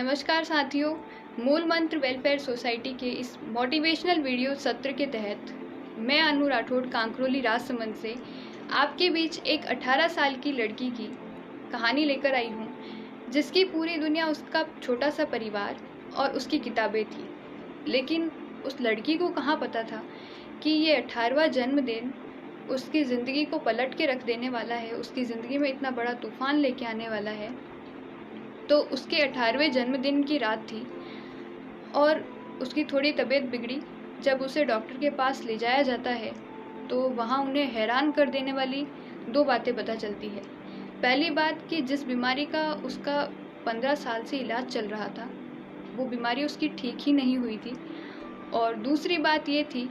नमस्कार साथियों, मूल मंत्र वेलफेयर सोसाइटी के इस मोटिवेशनल वीडियो सत्र के तहत मैं अनु राठौड़ कांकरोली राजसमंद से आपके बीच एक 18 साल की लड़की की कहानी लेकर आई हूँ, जिसकी पूरी दुनिया उसका छोटा सा परिवार और उसकी किताबें थी। लेकिन उस लड़की को कहाँ पता था कि ये 18वां जन्मदिन उसकी ज़िंदगी को पलट के रख देने वाला है, उसकी ज़िंदगी में इतना बड़ा तूफान लेके आने वाला है। तो उसके 18वें जन्मदिन की रात थी और उसकी थोड़ी तबीयत बिगड़ी। जब उसे डॉक्टर के पास ले जाया जाता है तो वहाँ उन्हें हैरान कर देने वाली दो बातें पता चलती है। पहली बात कि जिस बीमारी का उसका 15 साल से इलाज चल रहा था, वो बीमारी उसकी ठीक ही नहीं हुई थी। और दूसरी बात ये थी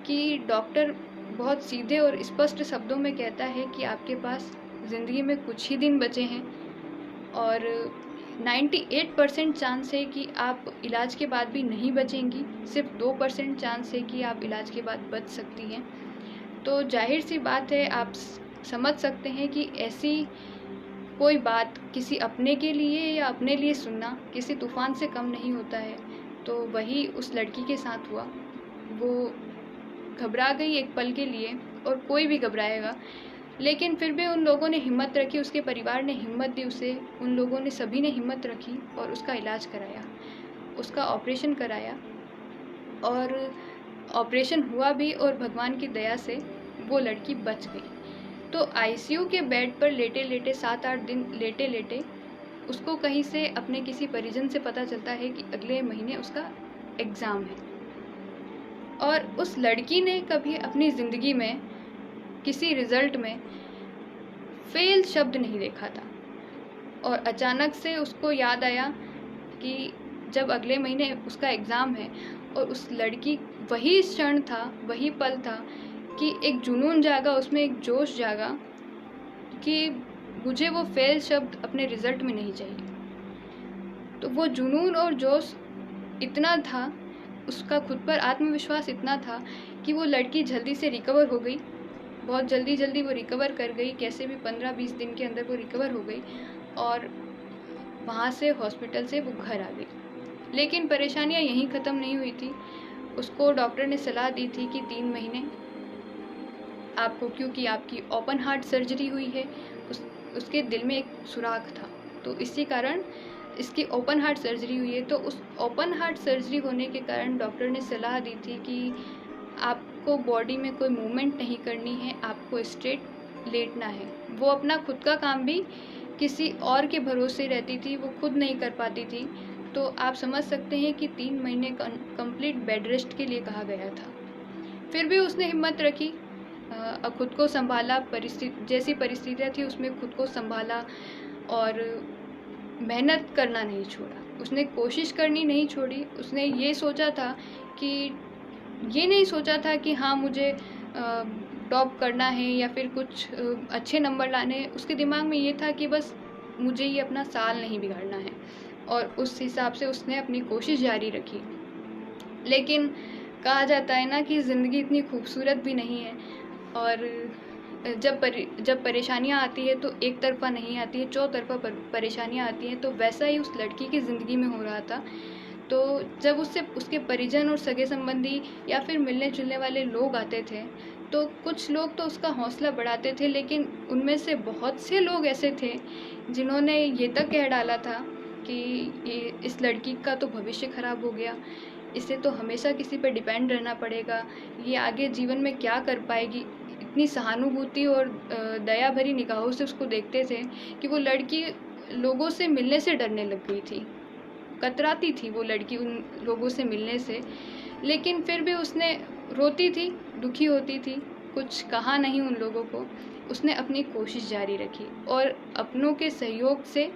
कि डॉक्टर बहुत सीधे और स्पष्ट शब्दों में कहता है कि आपके पास ज़िंदगी में कुछ ही दिन बचे हैं और 98% चांस है कि आप इलाज के बाद भी नहीं बचेंगी, सिर्फ 2% चांस है कि आप इलाज के बाद बच सकती हैं। तो जाहिर सी बात है, आप समझ सकते हैं कि ऐसी कोई बात किसी अपने के लिए या अपने लिए सुनना किसी तूफान से कम नहीं होता है। तो वही उस लड़की के साथ हुआ। वो घबरा गई एक पल के लिए, और कोई भी घबराएगा, लेकिन फिर भी उन लोगों ने हिम्मत रखी, उसके परिवार ने हिम्मत दी उसे, उन लोगों ने सभी ने हिम्मत रखी और उसका इलाज कराया, उसका ऑपरेशन कराया। और ऑपरेशन हुआ भी और भगवान की दया से वो लड़की बच गई। तो आईसीयू के बेड पर लेटे लेटे 7-8 दिन लेटे लेटे उसको कहीं से अपने किसी परिजन से पता चलता है कि अगले महीने उसका एग्ज़ाम है। और उस लड़की ने कभी अपनी ज़िंदगी में किसी रिज़ल्ट में फेल शब्द नहीं देखा था। और अचानक से उसको याद आया कि जब अगले महीने उसका एग्ज़ाम है, और उस लड़की वही क्षण था, वही पल था कि एक जुनून जागा, उसमें एक जोश जागा कि मुझे वो फेल शब्द अपने रिज़ल्ट में नहीं चाहिए। तो वो जुनून और जोश इतना था, उसका खुद पर आत्मविश्वास इतना था कि वो लड़की जल्दी से रिकवर हो गई। बहुत जल्दी वो रिकवर कर गई, कैसे भी 15-20 दिन के अंदर वो रिकवर हो गई और वहाँ से हॉस्पिटल से वो घर आ गई। लेकिन परेशानियाँ यहीं ख़त्म नहीं हुई थी। उसको डॉक्टर ने सलाह दी थी कि 3 महीने आपको, क्योंकि आपकी ओपन हार्ट सर्जरी हुई है, उसके दिल में एक सुराख था, तो इसी कारण इसकी ओपन हार्ट सर्जरी हुई है। तो उस ओपन हार्ट सर्जरी होने के कारण डॉक्टर ने सलाह दी थी कि आपको बॉडी में कोई मूवमेंट नहीं करनी है, आपको स्ट्रेट लेटना है। वो अपना खुद का काम भी किसी और के भरोसे रहती थी, वो खुद नहीं कर पाती थी। तो आप समझ सकते हैं कि 3 महीने कंप्लीट बेड रेस्ट के लिए कहा गया था। फिर भी उसने हिम्मत रखी, खुद को संभाला, जैसी परिस्थितियाँ थी उसमें खुद को संभाला और मेहनत करना नहीं छोड़ा। उसने कोशिश करनी नहीं छोड़ी। उसने ये सोचा था कि ये नहीं सोचा था कि हाँ मुझे टॉप करना है या फिर कुछ अच्छे नंबर लाने हैं। उसके दिमाग में ये था कि बस मुझे ये अपना साल नहीं बिगाड़ना है, और उस हिसाब से उसने अपनी कोशिश जारी रखी। लेकिन कहा जाता है ना कि ज़िंदगी इतनी खूबसूरत भी नहीं है, और जब परेशानियाँ आती है तो एक तरफा नहीं आती है, चौतरफा परेशानियाँ आती हैं। तो वैसा ही उस लड़की की ज़िंदगी में हो रहा था। तो जब उससे उसके परिजन और सगे संबंधी या फिर मिलने जुलने वाले लोग आते थे, तो कुछ लोग तो उसका हौसला बढ़ाते थे, लेकिन उनमें से बहुत से लोग ऐसे थे जिन्होंने ये तक कह डाला था कि इस लड़की का तो भविष्य खराब हो गया, इसे तो हमेशा किसी पर डिपेंड रहना पड़ेगा, ये आगे जीवन में क्या कर पाएगी। इतनी सहानुभूति और दया भरी निगाहों से उसको देखते थे कि वो लड़की लोगों से मिलने से डरने लग गई थी, कतराती थी वो लड़की उन लोगों से मिलने से। लेकिन फिर भी उसने रोती थी, दुखी होती थी, कुछ कहा नहीं उन लोगों को। उसने अपनी कोशिश जारी रखी और अपनों के सहयोग से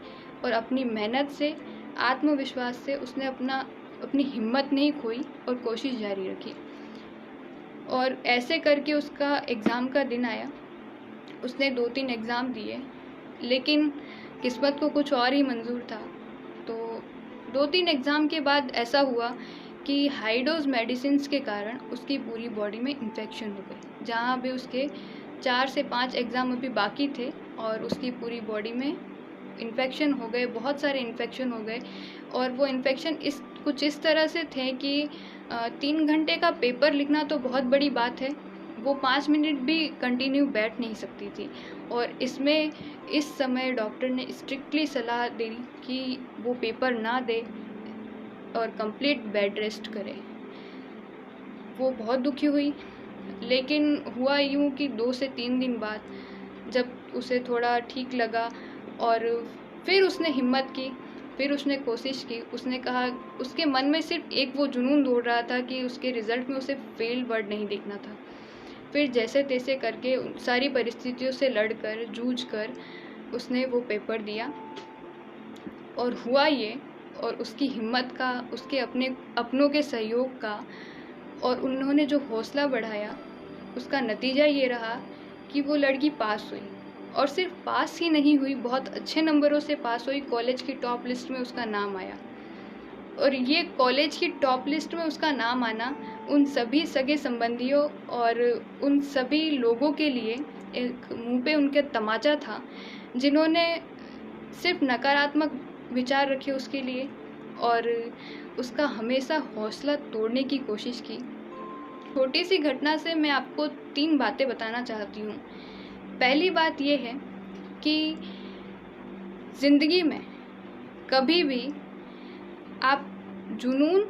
और अपनी मेहनत से, आत्मविश्वास से उसने अपनी हिम्मत नहीं खोई और कोशिश जारी रखी। और ऐसे करके उसका एग्ज़ाम का दिन आया। उसने 2-3 एग्ज़ाम दिए, लेकिन किस्मत को कुछ और ही मंजूर था। तो 2-3 एग्ज़ाम के बाद ऐसा हुआ कि हाई डोज मेडिसिन्स के कारण उसकी पूरी बॉडी में इन्फेक्शन हो गई। जहाँ भी उसके 4 से 5 एग्ज़ाम अभी बाकी थे और उसकी पूरी बॉडी में इन्फेक्शन हो गए, बहुत सारे इन्फेक्शन हो गए। और वो इन्फेक्शन कुछ इस तरह से थे कि 3 घंटे का पेपर लिखना तो बहुत बड़ी बात है, वो 5 मिनट भी कंटिन्यू बैठ नहीं सकती थी। और इस समय डॉक्टर ने स्ट्रिक्टली सलाह दी कि वो पेपर ना दे और कंप्लीट बेड रेस्ट करे। वो बहुत दुखी हुई, लेकिन हुआ यूँ कि 2 से 3 दिन बाद जब उसे थोड़ा ठीक लगा और फिर उसने हिम्मत की, फिर उसने कोशिश की। उसने कहा, उसके मन में सिर्फ एक वो जुनून दौड़ रहा था कि उसके रिज़ल्ट में उसे फेल वर्ड नहीं देखना था। फिर जैसे तैसे करके सारी परिस्थितियों से लड़कर, जूझ कर उसने वो पेपर दिया। और हुआ ये, और उसकी हिम्मत का, उसके अपनों के सहयोग का और उन्होंने जो हौसला बढ़ाया, उसका नतीजा ये रहा कि वो लड़की पास हुई। और सिर्फ पास ही नहीं हुई, बहुत अच्छे नंबरों से पास हुई। कॉलेज की टॉप लिस्ट में उसका नाम आया। और ये कॉलेज की टॉप लिस्ट में उसका नाम आना उन सभी सगे संबंधियों और उन सभी लोगों के लिए एक मुंह पे उनके तमाचा था, जिन्होंने सिर्फ नकारात्मक विचार रखे उसके लिए और उसका हमेशा हौसला तोड़ने की कोशिश की। छोटी सी घटना से मैं आपको 3 बातें बताना चाहती हूँ। पहली बात ये है कि ज़िंदगी में कभी भी आप जुनून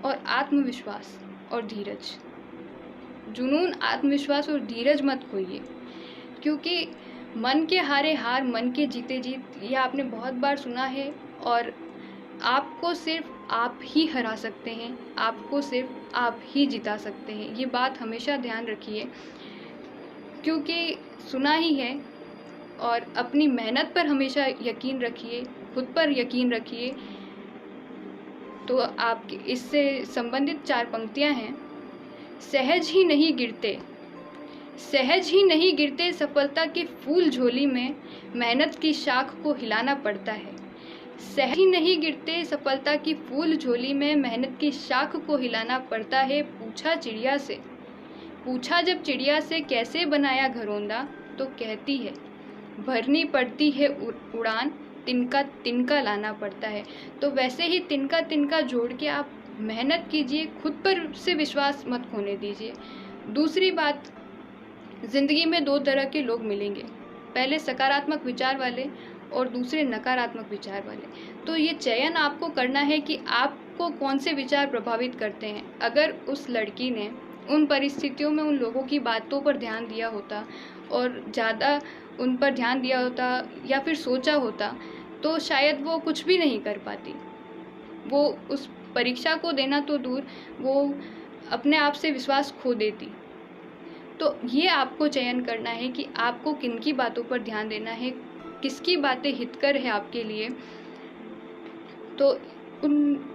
और आत्मविश्वास और धीरज, जुनून, आत्मविश्वास और धीरज मत खोइए, क्योंकि मन के हारे हार, मन के जीते जीत, यह आपने बहुत बार सुना है। और आपको सिर्फ आप ही हरा सकते हैं, आपको सिर्फ आप ही जिता सकते हैं। ये बात हमेशा ध्यान रखिए, क्योंकि सुना ही है। और अपनी मेहनत पर हमेशा यकीन रखिए, खुद पर यकीन रखिए। तो आपके इससे संबंधित 4 पंक्तियां हैं। सहज ही नहीं गिरते, सहज ही नहीं गिरते सफलता के फूल झोली में, मेहनत की शाख को हिलाना पड़ता है। सहज ही नहीं गिरते सफलता की फूल झोली में, मेहनत की शाख को हिलाना पड़ता है। पूछा चिड़िया से, पूछा जब चिड़िया से कैसे बनाया घरौंदा, तो कहती है भरनी पड़ती है उड़ान, तिनका तिनका लाना पड़ता है। तो वैसे ही तिनका तिनका जोड़ के आप मेहनत कीजिए, खुद पर से विश्वास मत खोने दीजिए। दूसरी बात, ज़िंदगी में 2 तरह के लोग मिलेंगे, पहले सकारात्मक विचार वाले और दूसरे नकारात्मक विचार वाले। तो ये चयन आपको करना है कि आपको कौन से विचार प्रभावित करते हैं। अगर उस लड़की ने उन परिस्थितियों में उन लोगों की बातों पर ध्यान दिया होता और ज़्यादा उन पर ध्यान दिया होता या फिर सोचा होता, तो शायद वो कुछ भी नहीं कर पाती। वो उस परीक्षा को देना तो दूर, वो अपने आप से विश्वास खो देती। तो ये आपको चयन करना है कि आपको किनकी बातों पर ध्यान देना है, किसकी बातें हितकर है आपके लिए। तो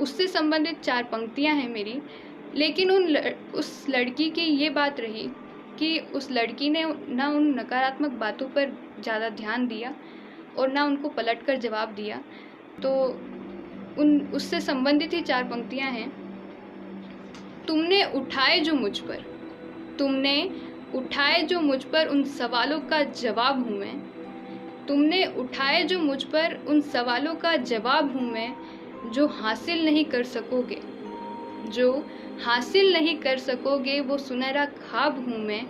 उससे संबंधित 4 पंक्तियां हैं मेरी। लेकिन उस लड़की की ये बात रही कि उस लड़की ने ना उन नकारात्मक बातों पर ज़्यादा ध्यान दिया और ना उनको पलटकर जवाब दिया। तो उससे संबंधित ही 4 पंक्तियां हैं। तुमने उठाए जो मुझ पर, तुमने उठाए जो मुझ पर, उन सवालों का जवाब हूँ मैं। तुमने उठाए जो मुझ पर, उन सवालों का जवाब हूँ मैं। जो हासिल नहीं कर सकोगे, जो हासिल नहीं कर सकोगे, वो सुनहरा ख्वाब हूँ मैं।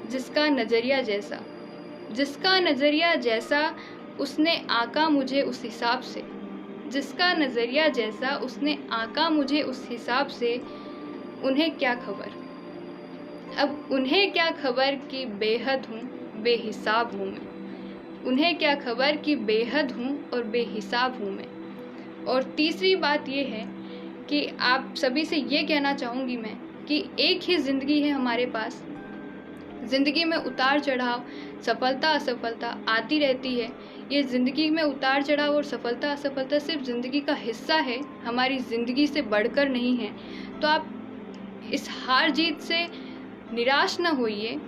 जिसका नज़रिया जैसा, जिसका नज़रिया जैसा, उसने आका मुझे उस हिसाब से। जिसका नज़रिया जैसा, उसने आका मुझे उस हिसाब से। उन्हें क्या खबर, अब उन्हें क्या खबर कि बेहद हूँ, बेहिसाब हूँ मैं। उन्हें क्या खबर कि बेहद हूँ और बेहिसाब हूँ मैं। और तीसरी बात ये है कि आप सभी से ये कहना चाहूँगी मैं कि एक ही ज़िंदगी है हमारे पास। ज़िंदगी में उतार चढ़ाव, सफलता असफलता आती रहती है। ये ज़िंदगी में उतार चढ़ाव और सफलता असफलता सिर्फ ज़िंदगी का हिस्सा है, हमारी ज़िंदगी से बढ़कर नहीं है। तो आप इस हार जीत से निराश न होइए,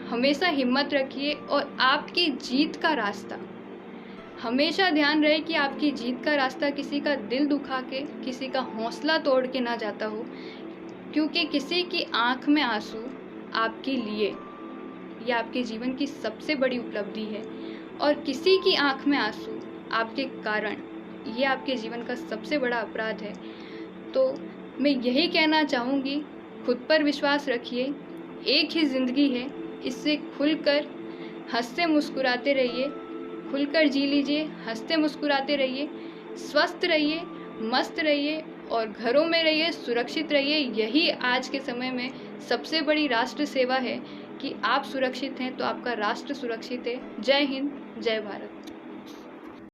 हमेशा हिम्मत रखिए। और आपकी जीत का रास्ता, हमेशा ध्यान रहे कि आपकी जीत का रास्ता किसी का दिल दुखा के, किसी का हौसला तोड़ के ना जाता हो। क्योंकि किसी की आंख में आंसू आपके लिए, यह आपके जीवन की सबसे बड़ी उपलब्धि है। और किसी की आंख में आंसू आपके कारण, ये आपके जीवन का सबसे बड़ा अपराध है। तो मैं यही कहना चाहूँगी, खुद पर विश्वास रखिए, एक ही ज़िंदगी है, इससे खुलकर हंसते मुस्कुराते रहिए, खुलकर जी लीजिए, हंसते मुस्कुराते रहिए, स्वस्थ रहिए, मस्त रहिए और घरों में रहिए, सुरक्षित रहिए। यही आज के समय में सबसे बड़ी राष्ट्र सेवा है कि आप सुरक्षित हैं तो आपका राष्ट्र सुरक्षित है। जय हिंद, जय भारत।